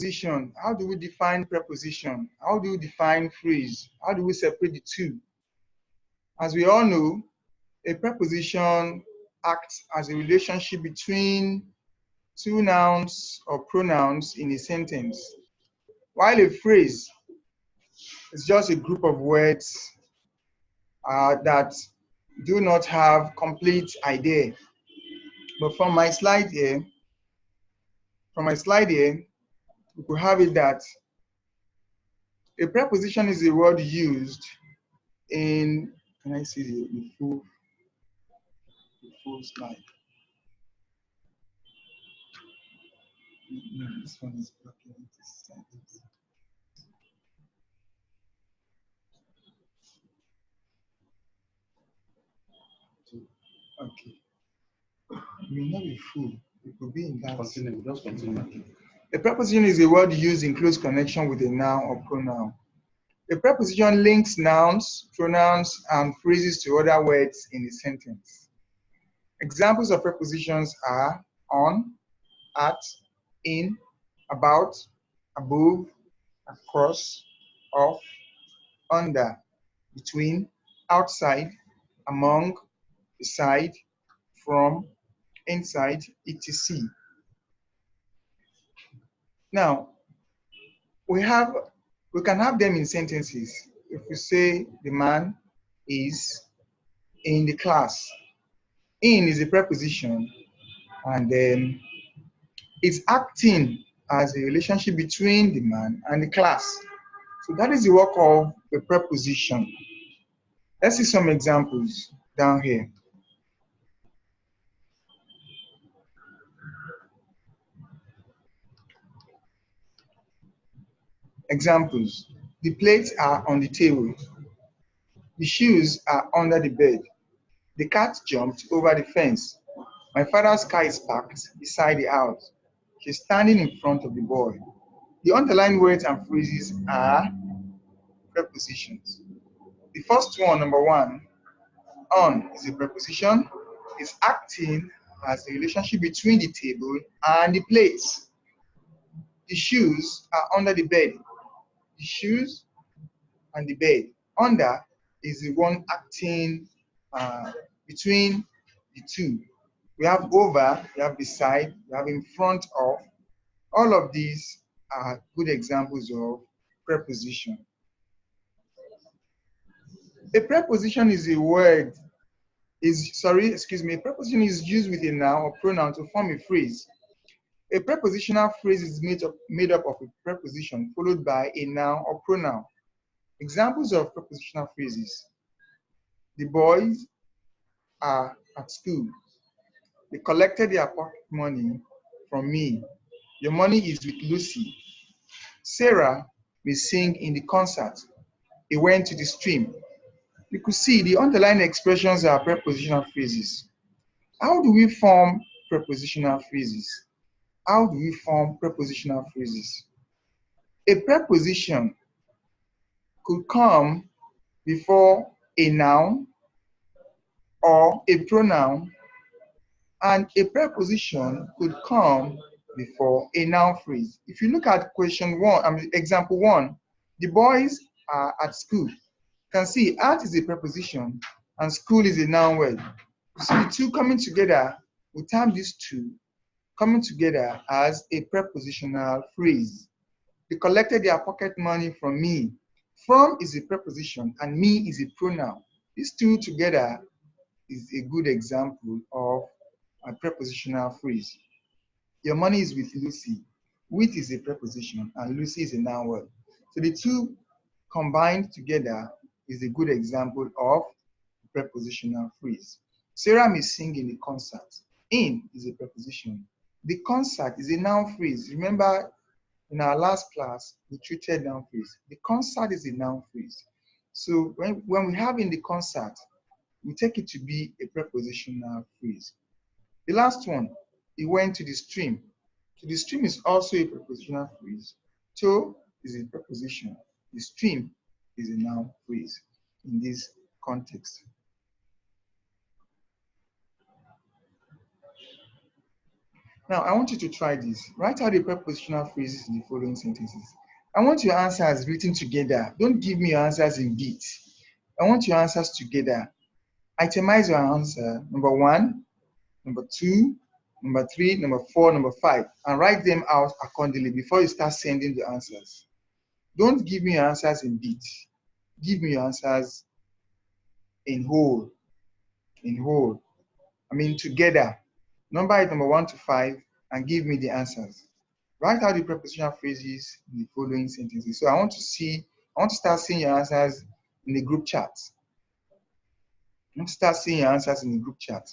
preposition. How do we define preposition? How do we define phrase? How do we separate the two? As we all know, a preposition acts as a relationship between two nouns or pronouns in a sentence, while a phrase is just a group of words that do not have complete idea. But from my slide here, we could have it that a preposition is a word used in, can I see the full slide? No, this one is blocking this sentence. Okay. It may not be full. It could be in that. Continue. Just continue. A preposition is a word used in close connection with a noun or pronoun. A preposition links nouns, pronouns, and phrases to other words in a sentence. Examples of prepositions are on, at, in, about, above, across, off, under, between, outside, among, beside, from, inside, etc. Now, we can have them in sentences. If we say the man is in the class, in is a preposition, and then it's acting as a relationship between the man and the class. So that is the work of the preposition. Let's see some examples down here. Examples. The plates are on the table. The shoes are under the bed. The cat jumped over the fence. My father's car is parked beside the house. She's standing in front of the boy. The underlined words and phrases are prepositions. The first one, number one, on is a preposition. It's acting as a relationship between the table and the plates. The shoes are under the bed. The shoes and the bed. Under is the one acting between the two. We have over, we have beside, we have in front of. All of these are good examples of preposition. A preposition is a word, a preposition is used with a noun or pronoun to form a phrase. A prepositional phrase is made up of a preposition followed by a noun or pronoun. Examples of prepositional phrases. The boys are at school. They collected their pocket money from me. Your money is with Lucy. Sarah will sing in the concert. He went to the stream. You could see the underlying expressions are prepositional phrases. How do we form prepositional phrases? How do we form prepositional phrases? A preposition could come before a noun or a pronoun, and a preposition could come before a noun phrase. If you look at example one, the boys are at school. You can see at is a preposition and school is a noun word. You see the two coming together, we term these two coming together as a prepositional phrase. They collected their pocket money from me. From is a preposition and me is a pronoun. These two together is a good example of a prepositional phrase. Your money is with Lucy. With is a preposition and Lucy is a noun word. So the two combined together is a good example of a prepositional phrase. Sarah may sing in the concert. In is a preposition. The concert is a noun phrase. Remember, in our last class, we treated noun phrase. The concert is a noun phrase. So when we have in the concert, we take it to be a prepositional phrase. The last one, he went to the stream. So the stream is also a prepositional phrase. To is a preposition. The stream is a noun phrase in this context. Now, I want you to try this. Write out the prepositional phrases in the following sentences. I want your answers written together. Don't give me your answers in bits. I want your answers together. Itemize your answer. Number 1, number 2, number 3, number 4, number 5, and write them out accordingly before you start sending the answers. Don't give me your answers in bits. Give me your answers in whole. In whole. I mean together. Number it number 1 to 5 and give me the answers. Write out the prepositional phrases in the following sentences. So I want to start seeing your answers in the group chat. I want to start seeing your answers in the group chat.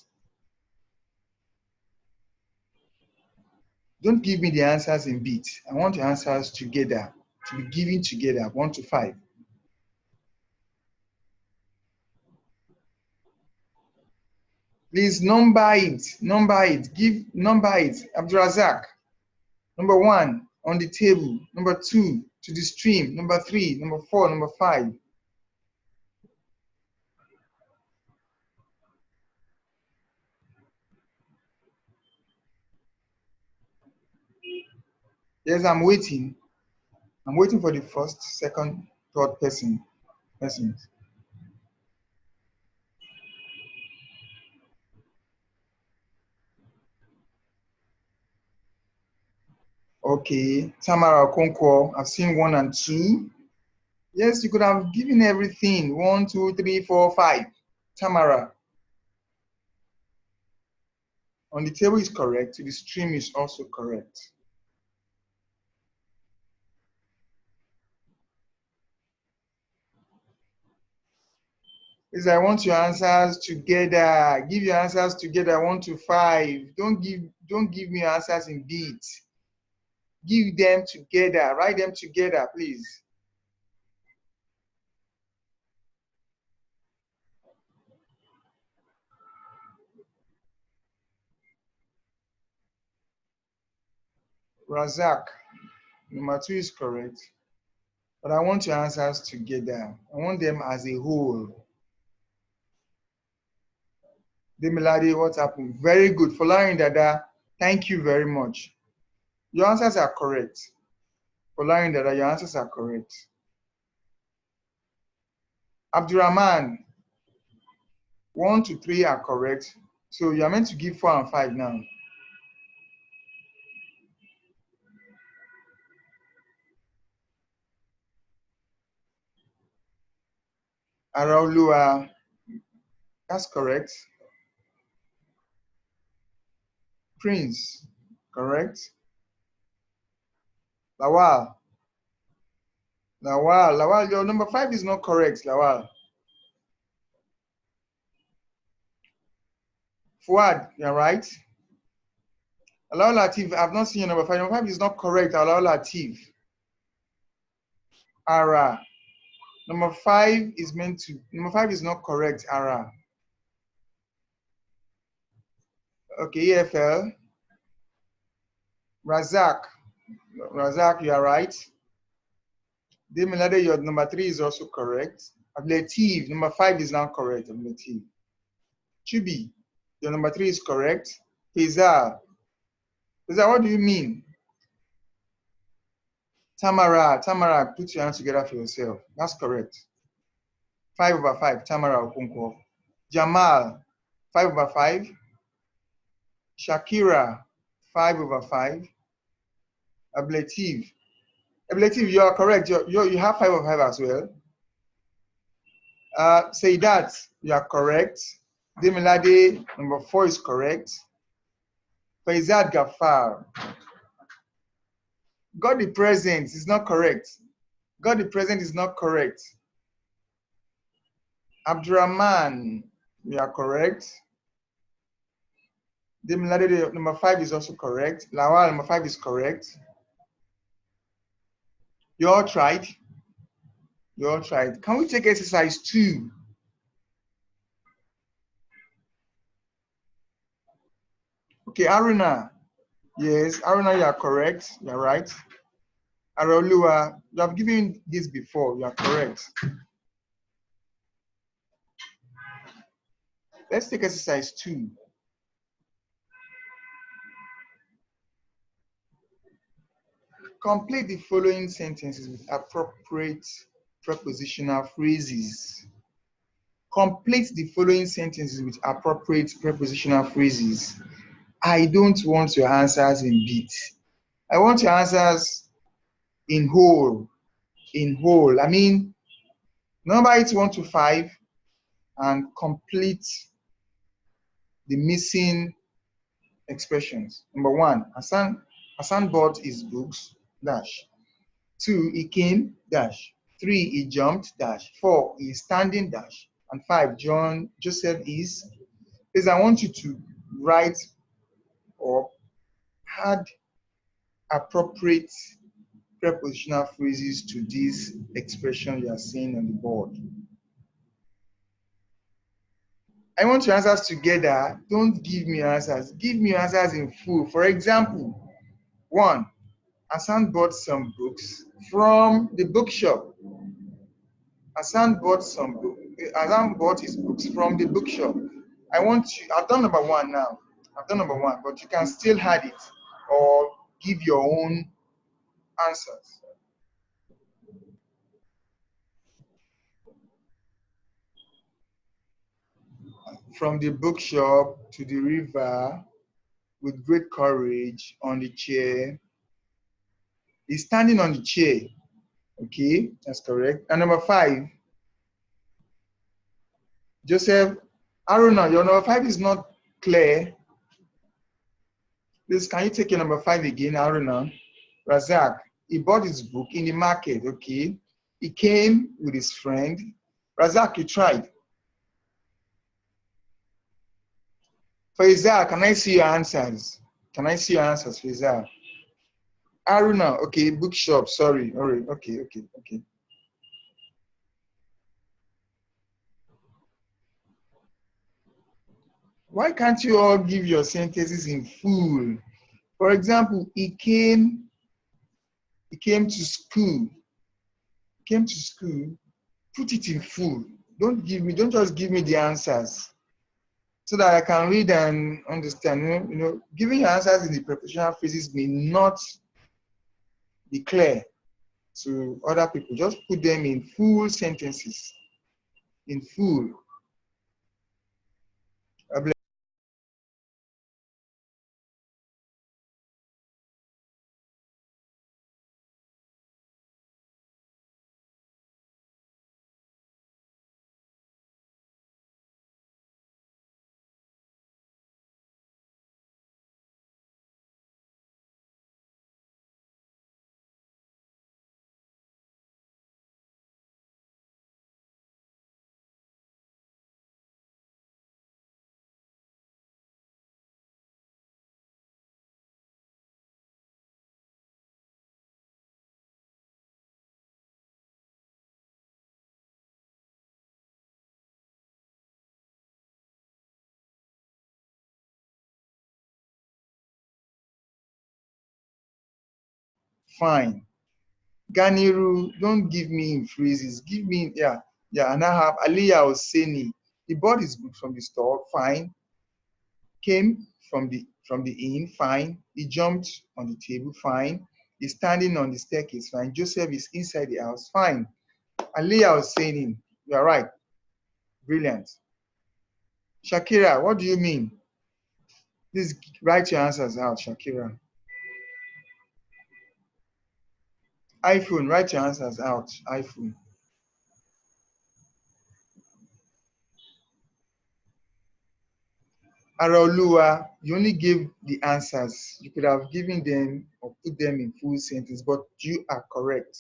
Don't give me the answers in bits. I want your answers together, to be given together, 1 to 5. Please number it, give number it. Abdurazak, number 1, on the table. Number 2, to the stream. Number 3, number 4, number 5. Yes, I'm waiting. I'm waiting for the first, second, third person. Okay, Tamara Okonkwo, I've seen 1 and 2. Yes, you could have given everything. 1, 2, 3, 4, 5. Tamara. On the table is correct. The stream is also correct. Please, I want your answers together. Give your answers together, 1 to 5. Don't give me your answers in bits. Give them together. Write them together, please. Razak, number 2 is correct. But I want your answers together. I want them as a whole. Demilade, what happened? Very good. Folarin Dada, thank you very much. Your answers are correct. Folarin Dada, your answers are correct. Abdurrahman, 1 to 3 are correct. So you are meant to give 4 and 5 now. Araulua, that's correct. Prince, correct. Lawal, your number 5 is not correct, Lawal. Fuad, you're right. Allow Latif, I've not seen your number 5. Number 5 is not correct. Allow Latif. Ara. Number 5 is not correct, Ara. Okay, EFL. Razak, you are right. Demilade, your number 3 is also correct. Ablative, number 5 is not correct. Ablative. Chubi, your number 3 is correct. Faisal, what do you mean? Tamara, put your hands together for yourself. That's correct. 5 over 5, Tamara Okonkwo. Jamal, 5 over 5. Shakira, 5 over 5. Ablative, you are correct. You have 5 over 5 as well. Say that you are correct. Demilade, number 4 is correct. Faizad Gafar, God the present is not correct. God the present is not correct. Abdurrahman, you are correct. Demilade, number 5 is also correct. Lawal, number 5 is correct. You all tried. Can we take exercise 2? Okay, Aruna. Yes, Aruna, you are correct. You are right. Araulua, you have given this before. You are correct. Let's take exercise 2. Complete the following sentences with appropriate prepositional phrases. Complete the following sentences with appropriate prepositional phrases. I don't want your answers in bits. I want your answers in whole. In whole. I mean, number it 1 to 5 and complete the missing expressions. Number 1, Hassan bought his books, dash. 2, he came, dash. 3, he jumped, dash. 4, he is standing, dash. And 5, Joseph is. Please, I want you to write or add appropriate prepositional phrases to this expression you are seeing on the board. I want your answers together. Don't give me answers. Give me answers in full. For example, 1, Hassan bought some books from the bookshop. Hassan bought his books from the bookshop. I've done number 1 now. I've done number 1, but you can still add it or give your own answers. From the bookshop to the river with great courage on the chair. He's standing on the chair. Okay, that's correct. And number 5, Joseph, Aruna, your number 5 is not clear. Please, can you take your number 5 again, Aruna? Razak, he bought his book in the market, okay? He came with his friend. Razak, you tried. Faisal, can I see your answers? Can I see your answers, Faisal? Aruna, okay, bookshop, sorry. All right, okay. Why can't you all give your sentences in full? For example, he came to school. Came to school. Put it in full. Don't just give me the answers so that I can read and understand. Giving your answers in the prepositional phrases may not be clear to other people. Just put them in full sentences. In full. Fine. Ganiru, don't give me in phrases. Give me, yeah. And I have Aliyah Hosseini. He bought his book from the store, fine. Came from the inn, fine. He jumped on the table, fine. He's standing on the staircase, fine. Joseph is inside the house, fine. Aliyah Hosseini, you are right. Brilliant. Shakira, what do you mean? Please write your answers out, Shakira. iPhone, write your answers out, iPhone. Araoluwa, you only gave the answers. You could have given them or put them in full sentence, but you are correct.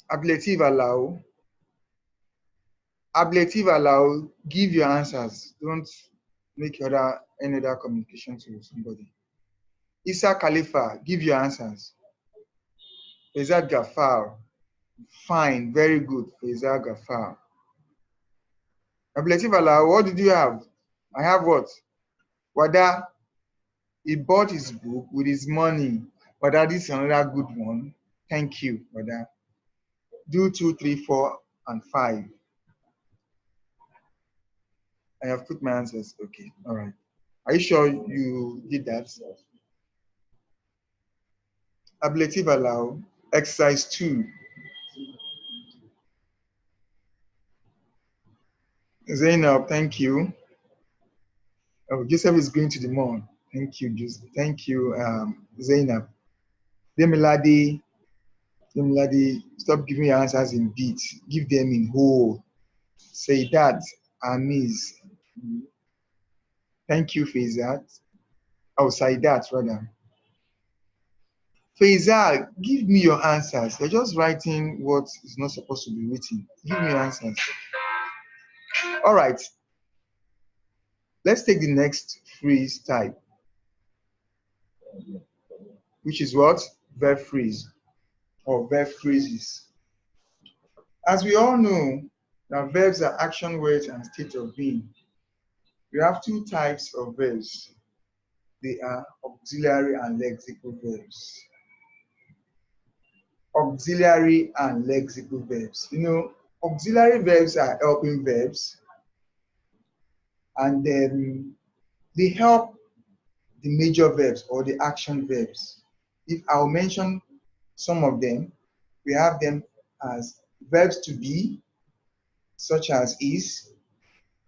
Ablative allow. Ablative allow, give your answers. Don't make any other communication to somebody. Isa Khalifa, give your answers. Faizad Gafar, fine, very good. Faizad Gafar. Ablative allow, what did you have? I have what? Wada, he bought his book with his money. Wada, this is another good one. Thank you, Wada. Do 2, 3, 4, and 5. I have put my answers. Okay, all right. Are you sure you did that? Ablative allow. Exercise 2. Zainab, thank you. Oh, Joseph is going to the mall. Thank you, Joseph. Thank you, Zainab. Demilade, stop giving your answers in bits. Give them in whole. Say that, Amis. Thank you, Faizat. Oh, say that, rather. Faizal, give me your answers. You're just writing what is not supposed to be written. Give me your answers. All right. Let's take the next phrase type, which is what? Verb phrase or verb phrases. As we all know, that verbs are action words and state of being. We have two types of verbs. They are auxiliary and lexical verbs. Auxiliary and lexical verbs. You know, auxiliary verbs are helping verbs, and then they help the major verbs or the action verbs. If I'll mention some of them, we have them as verbs to be, such as is,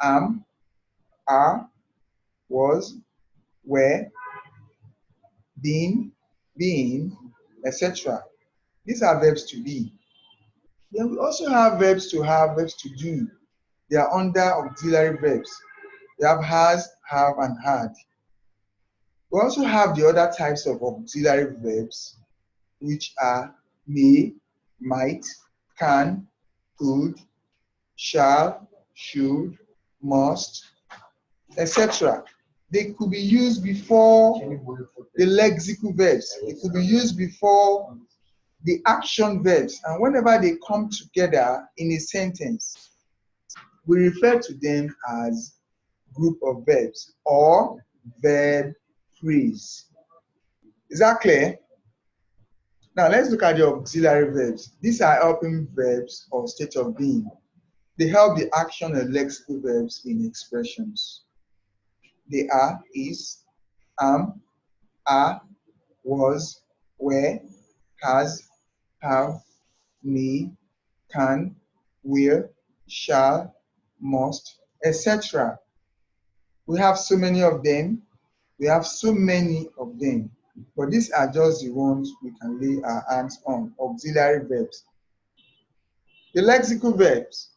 am, are, was, were, been, being, etc. These are verbs to be. Then we also have verbs to have, verbs to do. They are under auxiliary verbs. We have has, have, and had. We also have the other types of auxiliary verbs, which are may, might, can, could, shall, should, must, etc. They could be used before the lexical verbs. They could be used before the action verbs. And whenever they come together in a sentence, we refer to them as group of verbs or verb phrase. Is that clear? Now let's look at the auxiliary verbs. These are helping verbs or state of being. They help the action and lexical verbs in expressions. They are is, am, are, was, were, has, have, may, can, will, shall, must, etc. We have so many of them. We have so many of them. But these are just the ones we can lay our hands on, auxiliary verbs. The lexical verbs,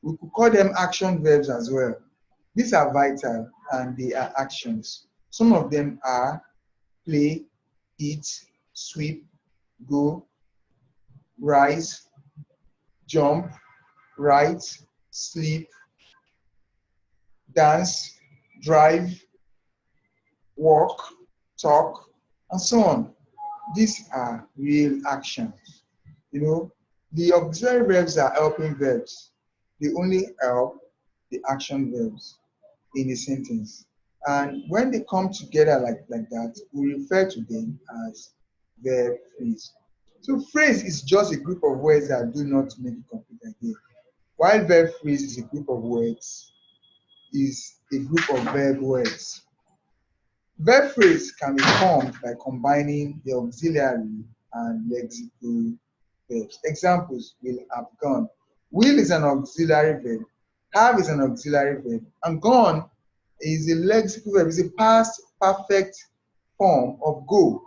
we could call them action verbs as well. These are vital and they are actions. Some of them are play, eat, sweep, go, rise, jump, write, sleep, dance, drive, walk, talk, and so on. These are real actions. You know, the auxiliary verbs are helping verbs. They only help the action verbs in a sentence. And when they come together like that, we refer to them as verb phrase. So phrase is just a group of words that do not make a complete idea. While verb phrase is a group of words, is a group of verb words. Verb phrase can be formed by combining the auxiliary and lexical verbs. Examples: will, have, gone. Will is an auxiliary verb, have is an auxiliary verb, and gone is a lexical verb, is a past perfect form of go.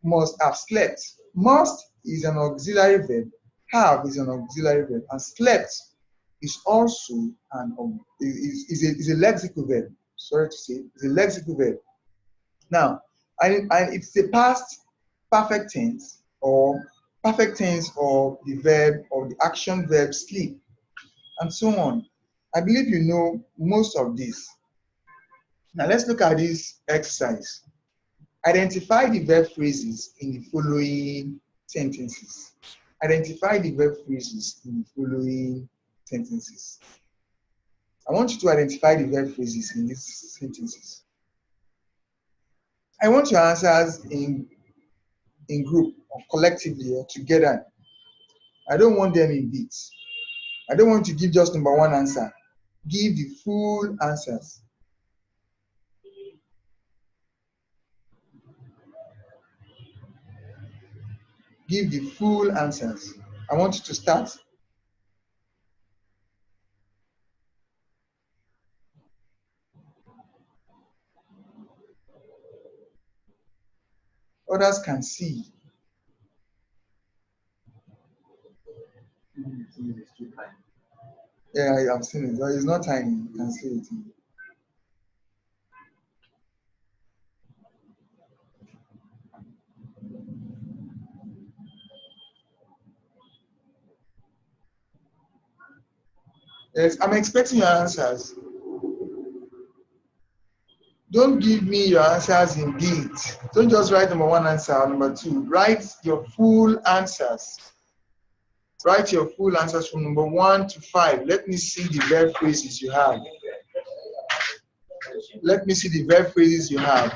Must have slept. Must is an auxiliary verb, have is an auxiliary verb, and slept is also is a lexical verb. Sorry to say, it's a lexical verb. Now, and it's the past perfect tense or perfect tense of the verb or the action verb sleep, and so on. I believe you know most of this. Now let's look at this exercise. Identify the verb phrases in the following sentences. Identify the verb phrases in the following sentences. I want you to identify the verb phrases in these sentences. I want your answers in group or collectively or together. I don't want them in bits. I don't want to give just number one answer. Give the full answers. give the full answers. I want you to start. Others can see. Yeah, I've seen it. But it's not tiny. You can see it. Yes, I'm expecting your answers. Don't give me your answers in beat. Don't just write number one answer or number two. Write your full answers. Write your full answers from number 1 to 5. Let me see the verb phrases you have. Let me see the verb phrases you have.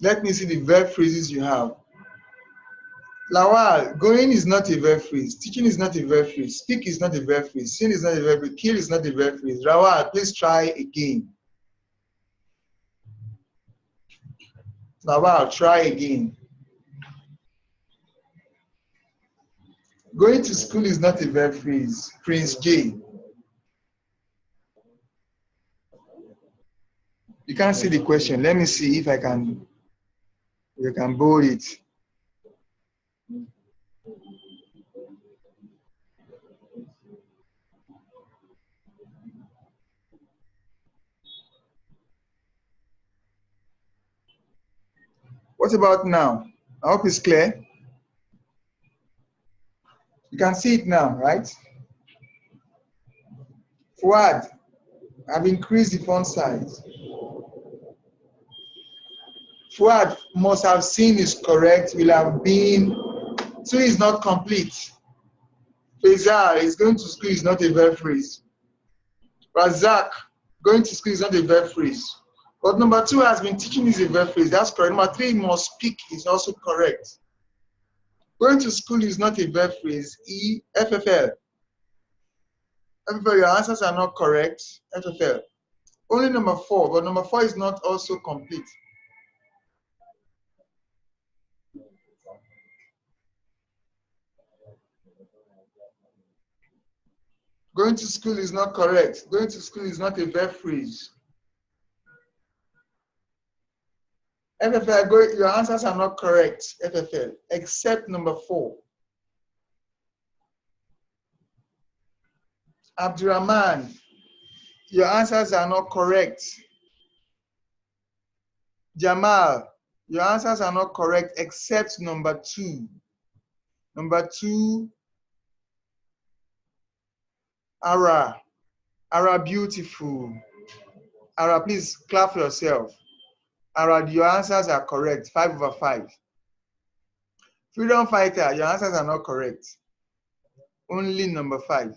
Let me see the verb phrases you have. Lawal, going is not a verb phrase. Teaching is not a verb phrase. Speak is not a verb phrase. Sin is not a verb phrase. Kill is not a verb phrase. Rawal, please try again. Lawal, try again. Going to school is not a verb phrase. Prince J. You can't see the question. Let me see if I can bold it. What about now? I hope it's clear. You can see it now, right? Fuad, I've increased the font size. Fuad must have seen is correct, will have been. 2 is not complete. Faisal is going to school is not a verb phrase. Razak, going to school is not a verb phrase. But number 2 has been teaching is a verb phrase. That's correct. Number 3 must speak is also correct. Going to school is not a verb phrase. FFL. FFL, your answers are not correct. FFL. Only number 4, but number 4 is not also complete. Going to school is not correct. Going to school is not a verb phrase. FFL, your answers are not correct, FFL, except number 4. Abdurrahman, your answers are not correct. Jamal, your answers are not correct except number 2. Number 2, Ara. Ara, beautiful. Ara, please clap for yourself. Ara, your answers are correct, 5/5. Freedom Fighter, your answers are not correct. Only number 5.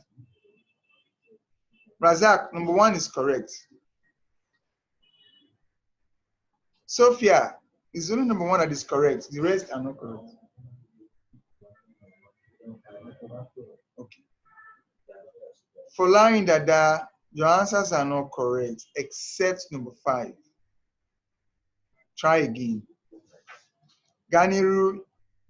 Razak, number 1 is correct. Sophia is only number 1 that is correct. The rest are not correct. Okay. Following Dada, your answers are not correct except number 5. Try again. Ganiru,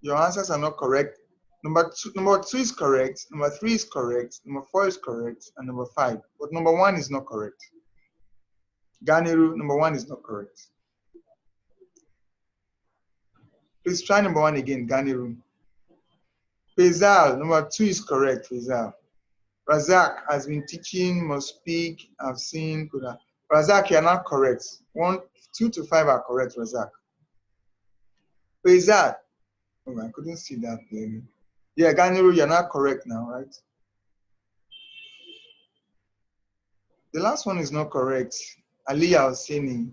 your answers are not correct. Number 2 is correct. Number 3 is correct. Number 4 is correct, and number 5. But number 1 is not correct. Ganiru, number 1 is not correct. Please try number 1 again, Ganiru. Faisal, number 2 is correct, Faisal. Razak has been teaching, must speak, I've seen. Razak, you're not correct. 2 to 5 are correct, Razak. Faisal, oh, I couldn't see that clearly. Yeah, Ganiru, you're not correct now, right? The last one is not correct. Ali Al-Sini,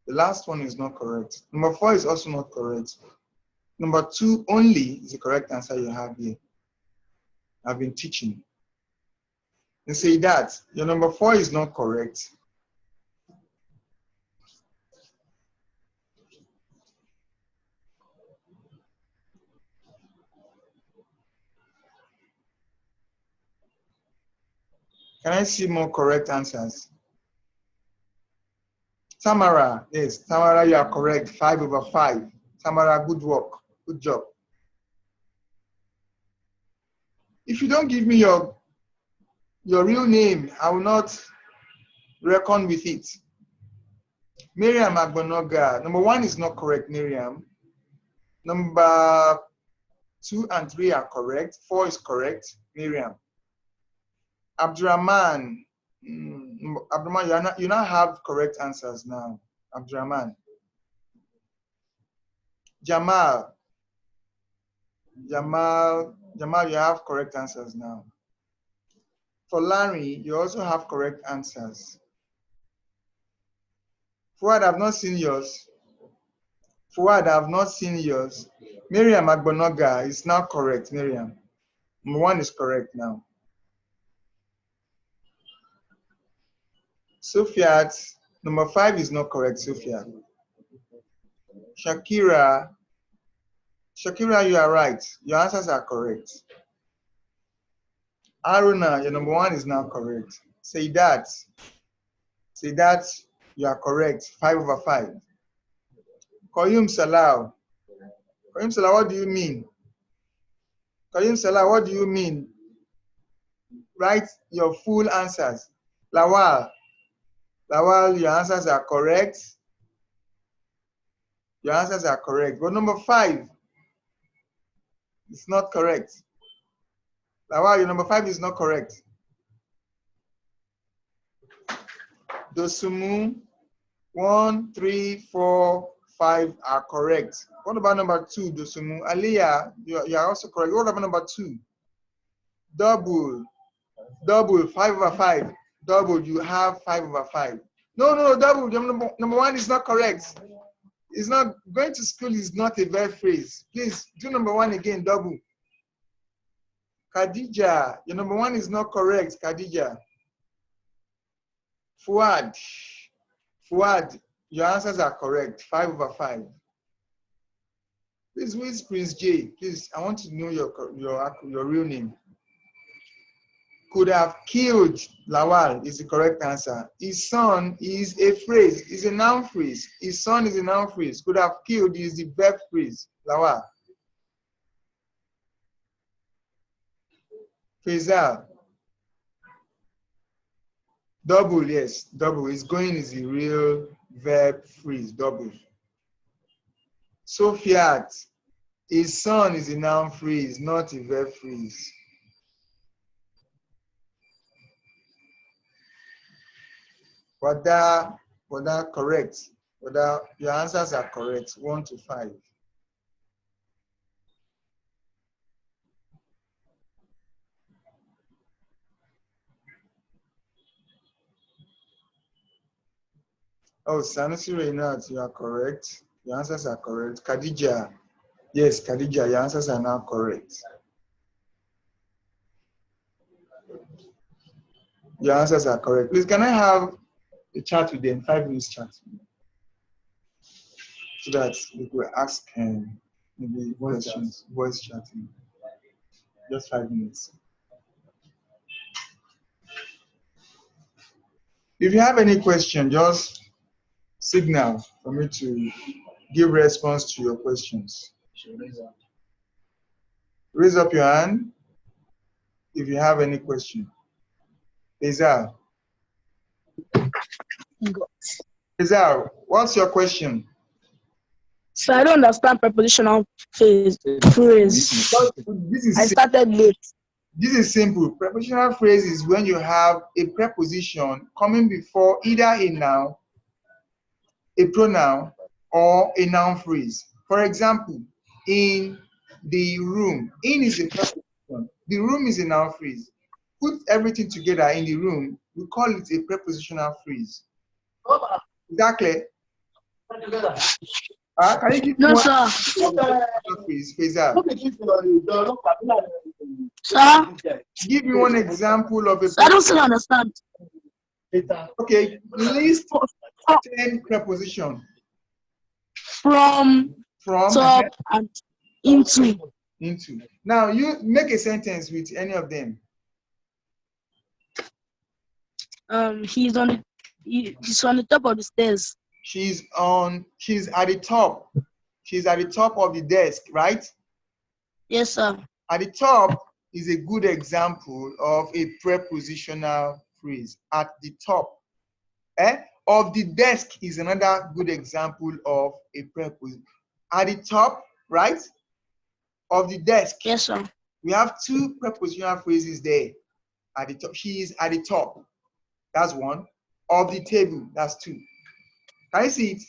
the last one is not correct. Number 4 is also not correct. Number 2 only is the correct answer you have here. I've been teaching. And say that your number 4 is not correct. Can I see more correct answers? Tamara, yes, Tamara, you are correct. 5/5. Tamara, good work. Good job. If you don't give me your real name, I will not reckon with it. Miriam Agbonoga. Number 1 is not correct, Miriam. Number 2 and 3 are correct. 4 is correct, Miriam. Abdurrahman. Abdurrahman, you now have correct answers now. Abdurrahman. Jamal, you have correct answers now. For Larry, you also have correct answers. Fuad, I've not seen yours. Fuad, I've not seen yours. Miriam Agbonoga is now correct, Miriam. Number 1 is correct now. Sophia, number 5 is not correct, Sophia. Shakira, you are right. Your answers are correct. Aruna, your number 1 is now correct. Saydat, you are correct. 5/5. Koyum Salah, what do you mean? Koyum Salah, what do you mean? Write your full answers. Lawal, your answers are correct. Your answers are correct. But number 5 is not correct. Lawal, your number 5 is not correct. Dosumu, 1, 3, 4, 5 are correct. What about number 2, Dosumu? Aliyah, you are also correct. What about number 2? Double, 5/5. Double, you have 5/5. No, double, number 1 is not correct. It's not, going to school is not a verb phrase. Please do number 1 again, double. Khadija, your number 1 is not correct, Khadija. Fuad, your answers are correct, 5/5. Please, who is Prince J? Please, I want to know your real name. Could have killed, Lawal is the correct answer. His son is a phrase, is a noun phrase. His son is a noun phrase. Could have killed is the verb phrase, Lawal. Faisal. Double, yes, double. Is going is the real verb phrase, double. Sofiat, his son is a noun phrase, not a verb phrase. Wada, correct. Wada, your answers are correct, 1 to 5. Oh, Sanusi Reynard, you are correct. Your answers are correct. Khadija, yes, Khadija, your answers are now correct. Your answers are correct. Please, can I have a chat with them, 5 minutes chat? So that we could ask maybe questions, voice chatting. Just 5 minutes. If you have any question, just signal for me to give response to your questions. Raise up your hand if you have any question. Lisa, what's your question? So I don't understand prepositional phrase. I started late. This is simple. Prepositional phrase is when you have a preposition coming before either a noun, a pronoun, or a noun phrase. For example, in the room. In is a preposition. The room is a noun phrase. Put everything together in the room, we call it a prepositional phrase. Exactly. Can you give no, me sir. Phrase, Sir? Give me one example of a. So I don't still understand. Okay, list 10 preposition. From top, and into. Now you make a sentence with any of them. He's on the top of the stairs. She's at the top. She's at the top of the desk, right? Yes, sir. At the top is a good example of a prepositional phrase. At the top. Of the desk is another good example of a preposition. At the top, right? Of the desk. Yes, sir. We have two prepositional phrases there. At the top. She is at the top. That's one. Of the table. That's two. Can you see it?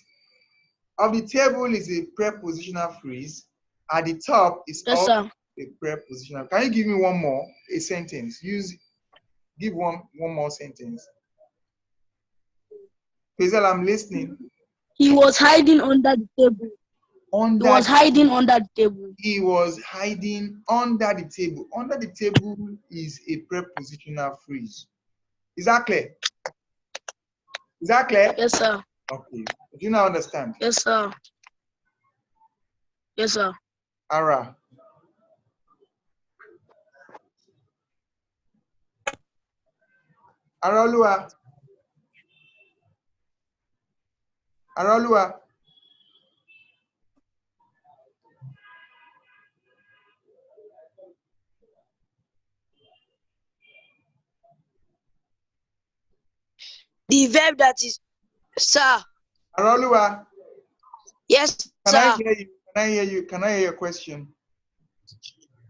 Of the table is a prepositional phrase. At the top is also a prepositional. Can you give me one more? A sentence. Give one more sentence. Faisal, I'm listening. He was hiding under the table. He was hiding under the table. He was hiding under the table. Under the table is a prepositional phrase. Is that clear? Is that clear? Yes, sir. Okay. Do you now understand? Yes, sir. Yes, sir. Ara. Arolua. Arolua. The verb that is, sir. Arolua. Yes, Can sir. I hear you? Can I hear you? Can I hear your question?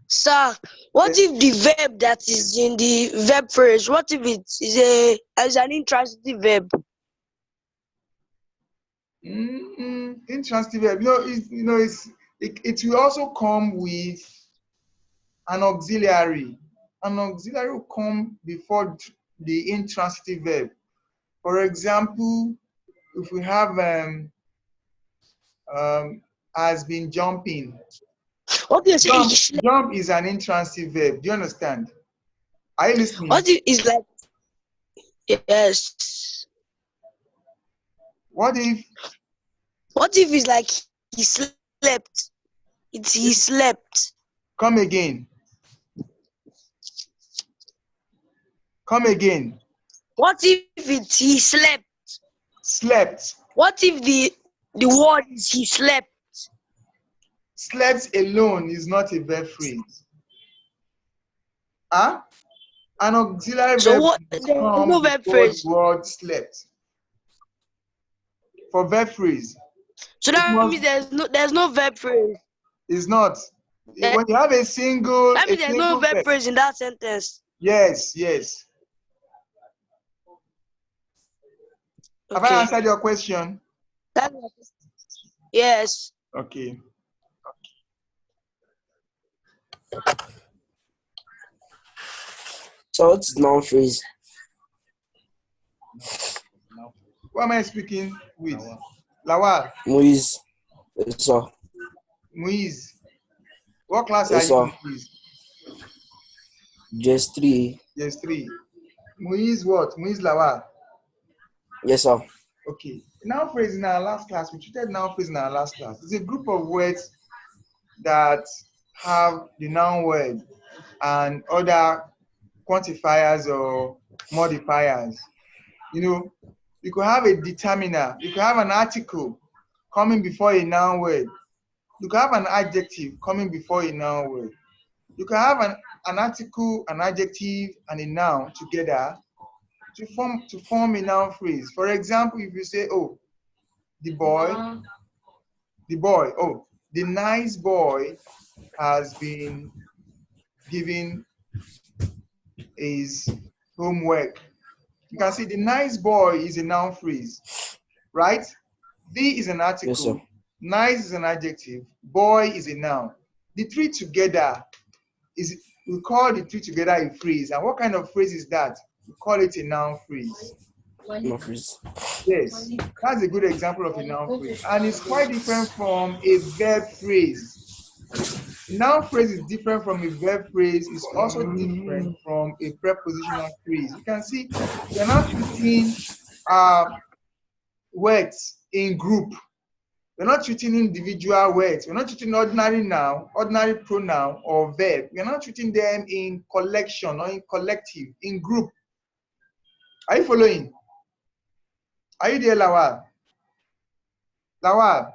Sir, what if the verb that is in the verb phrase, what if it is an intransitive verb? Intransitive verb. It will also come with an auxiliary. An auxiliary will come before the intransitive verb. For example, if we have has been jumping. What do you say? Jump is an intransitive verb. Do you understand? Are you listening? What if it's like, yes. What if it's like he slept? He slept. Come again. Come again. What if it's he slept? Slept. What if the word is he slept? Slept alone is not a verb phrase. An auxiliary verb comes no verb phrase. The word slept. For verb phrase. So that means there's no verb phrase. It's not. When you have a single. That means there's no verb phrase in that sentence. Yes, yes. Okay. Have I answered your question? Yes. Okay. So what's noun phrase? Who am I speaking with? Lawal. Muiz. Yes, sir. Muiz. What class yes, are you in, please? Just 3. Just 3. Muiz what? Muiz Lawal. Yes, sir. Okay. Noun phrase in our last class. We treated noun phrase in our last class. It's a group of words that have the noun word and other quantifiers or modifiers. You could have a determiner. You could have an article coming before a noun word. You could have an adjective coming before a noun word. You could have an article, an adjective, and a noun together to form a noun phrase. For example, if you say, oh, the nice boy has been given his homework. You can see the nice boy is a noun phrase, right? The is an article, yes, sir. Nice is an adjective, boy is a noun. The three together we call the three together a phrase. And what kind of phrase is that? We call it a noun phrase. Noun phrase. Yes, that's a good example of a noun phrase. And it's quite different from a verb phrase. A noun phrase is different from a verb phrase. It's also different from a prepositional phrase. You can see we're not treating words in group. We're not treating individual words. We're not treating ordinary noun, ordinary pronoun, or verb. We're not treating them in collection or in collective, in group. Are you following? Are you there, Lawal? Lawal.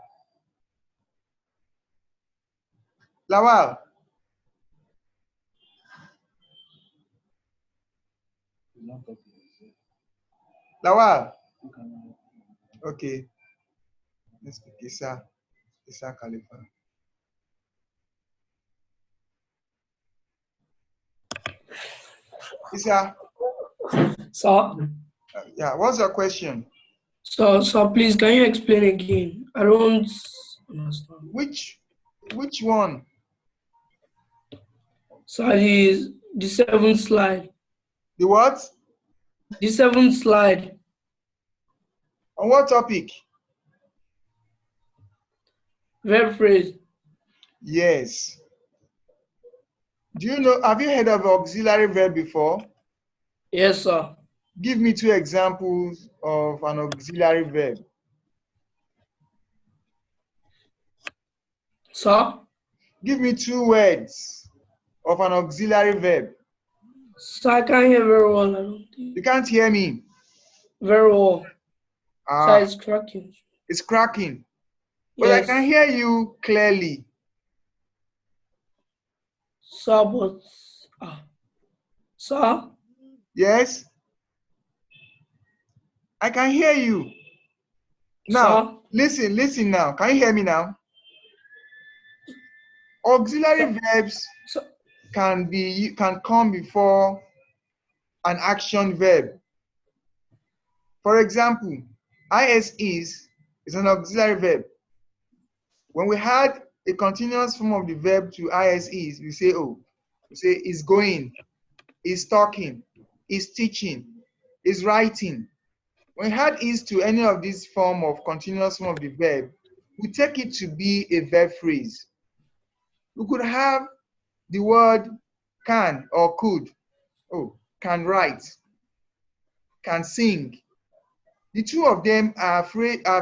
Lawal. Lawal. Okay. Let's pick Isa Khalifa. Isa. So, Yeah, what's your question? so please, can you explain again? I don't understand. Which one? So the seventh slide. The what? The seventh slide. On what topic? Verb phrase. Yes. Do you know, have you heard of auxiliary verb before? Yes, sir. Give me 2 examples of an auxiliary verb. Sir? Give me 2 words of an auxiliary verb. So I can't hear very well. I don't think. You can't hear me. Very well. So it's cracking. It's cracking. But Yes. I can hear you clearly. Sir, but sir? Yes? I can hear you. Now, sir? listen now. Can you hear me now? Auxiliary verbs can come before an action verb. For example, is an auxiliary verb. When we add a continuous form of the verb to is, we say is going, is talking, is teaching, is writing. When we add is to any of these form of continuous form of the verb, we take it to be a verb phrase. We could have the word can or could. Can write, can sing. The 2 of them are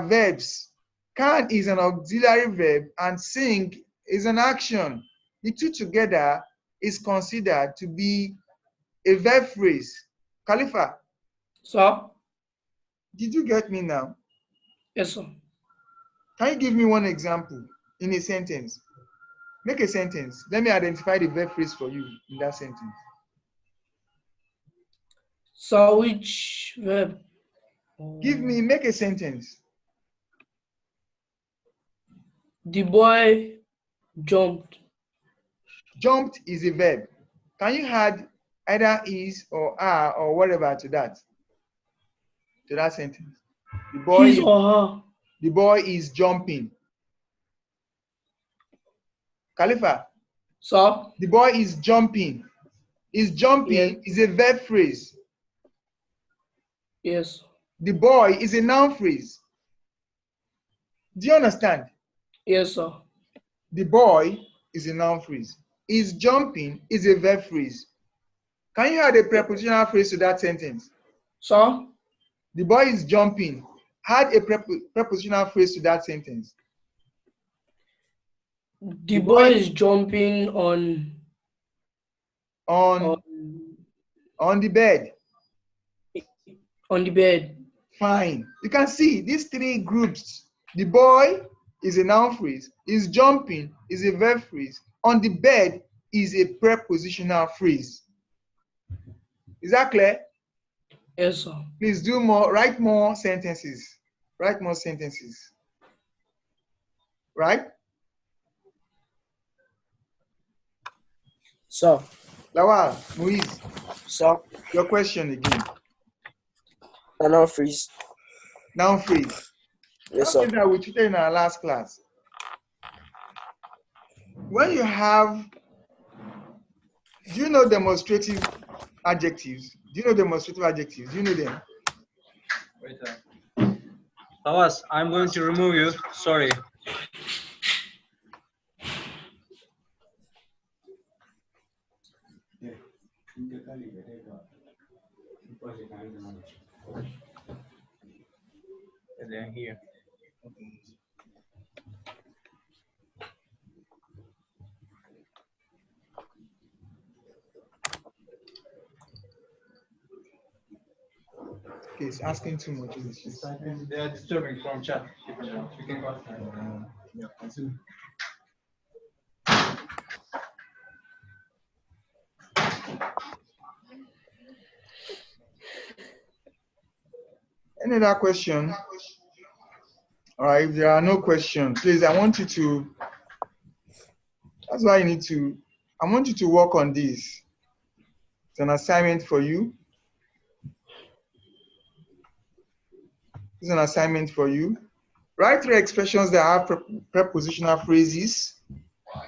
verbs. Can is an auxiliary verb and sing is an action. The 2 together is considered to be a verb phrase. Khalifa. Sir? Did you get me now? Yes, sir. Can you give me one example in a sentence? Make a sentence. Let me identify the verb phrase for you in that sentence. So which verb? Make a sentence. The boy jumped. Jumped is a verb. Can you add either is or are or whatever to that sentence? His or her. The boy is jumping. Khalifa. Sir? The boy is jumping. Is jumping is a verb phrase. Yes. The boy is a noun phrase. Do you understand? Yes, sir. The boy is a noun phrase. Is jumping is a verb phrase. Can you add a prepositional phrase to that sentence? Sir? The boy is jumping. Add a prepositional phrase to that sentence. The boy is jumping on the bed. On the bed. Fine. You can see these 3 groups. The boy is a noun phrase. Is jumping is a verb phrase. On the bed is a prepositional phrase. Is that clear? Yes, sir. Please do more. Write more sentences. Write more sentences. Right? Sir. Lawal, Moise. Sir. Your question again. Noun phrase. Noun phrase. Yes, sir. Something that we treated in our last class. When you have, do you know demonstrative adjectives? Do you know demonstrative adjectives? Do you know them? Wait. Tawas, I'm going to remove you. Sorry. They're here. Okay, it's asking too much. They are disturbing from chat. You can go. Any other question? All right, if there are no questions, please, I want you to, that's why you need to, I want you to work on this. It's an assignment for you. It's an assignment for you. Write 3 expressions that have prepositional phrases.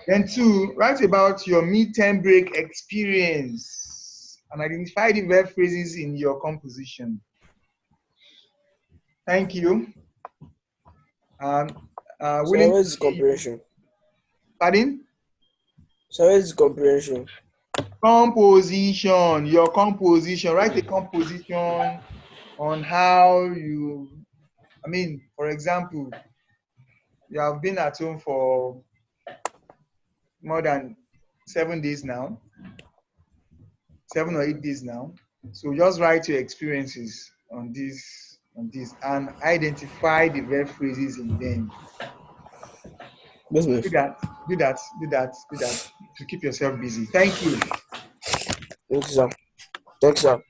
Then 2, write about your midterm break experience and identify the verb phrases in your composition. Thank you. So where's the comprehension? Pardon? So where's the comprehension? Composition, your composition. Write a composition on how you, I mean, for example, you have been at home for more than 7 days now, 7 or 8 days now. So just write your experiences on this, and identify the verb phrases in them. Do that to keep yourself busy. Thank you. Thanks, sir.